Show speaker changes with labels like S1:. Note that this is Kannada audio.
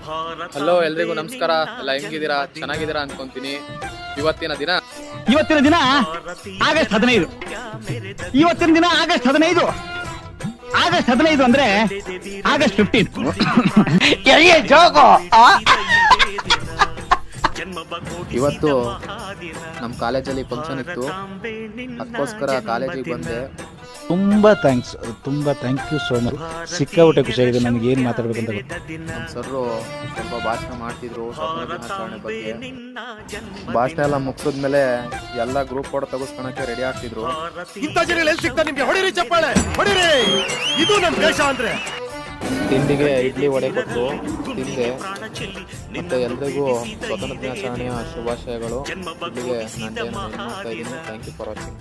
S1: ಹಲೋ ಎಲ್ರಿಗೂ ನಮಸ್ಕಾರ. ಎಲ್ಲ ಹೆಂಗಿದ್ದೀರಾ? ಚೆನ್ನಾಗಿದ್ದೀರಾ ಅನ್ಕೊಂತೀನಿ. ಇವತ್ತಿನ ದಿನ
S2: ಆಗಸ್ಟ್ 15. ಇವತ್ತಿನ ದಿನ ಆಗಸ್ಟ್ 15. ಆಗಸ್ಟ್ 15 ಅಂದ್ರೆ ಆಗಸ್ಟ್ 15.
S1: ಇವತ್ತು ನಮ್ಮ ಕಾಲೇಜಲ್ಲಿ ಫಂಕ್ಷನ್ ಇತ್ತು, ಅದಕ್ಕೋಸ್ಕರ ಕಾಲೇಜಿಗೆ ಬಂದೆ.
S3: ತುಂಬಾ ಥ್ಯಾಂಕ್ ಯು ಸೋ ಮಚ್. ಸಿಕ್ಕಾಬಿಟ್ಟೆ ಖುಷಿಯಾಗಿದೆ ನನಗೆ. ಏನು ಮಾತಾಡ್ಬೇಕಂತ
S1: ನಮ್ಮ ಸರ್ರು ಸ್ವಲ್ಪ ಭಾಷಣ ಮಾಡ್ತಿದ್ರು ಸ್ವಾತಂತ್ರ್ಯ ದಿನಾಚರಣೆ ಬಗ್ಗೆ. ಭಾಷಣ ಎಲ್ಲ ಮುಗಿಸಿದ್ಮೇಲೆ ಎಲ್ಲ ಗ್ರೂಪ್ ಫೋಟೋ ತೆಗೆಸ್ಕೊಳಕ್ಕೆ ರೆಡಿ ಆಗ್ತಿದ್ರು. ತಿಂಡಿಗೆ ಇಡ್ಲಿ ವಡೆ ಕೊಟ್ಟು ತಿಂದೆ. ಮತ್ತೆ ಎಲ್ರಿಗೂ ಸ್ವಾತಂತ್ರ್ಯ ದಿನಾಚರಣೆಯ ಶುಭಾಶಯಗಳು. ಇಲ್ಲಿಗೆ ನಾನು ಮಾಡ್ತಾ ಇದ್ದೀನಿ. Thank you for watching.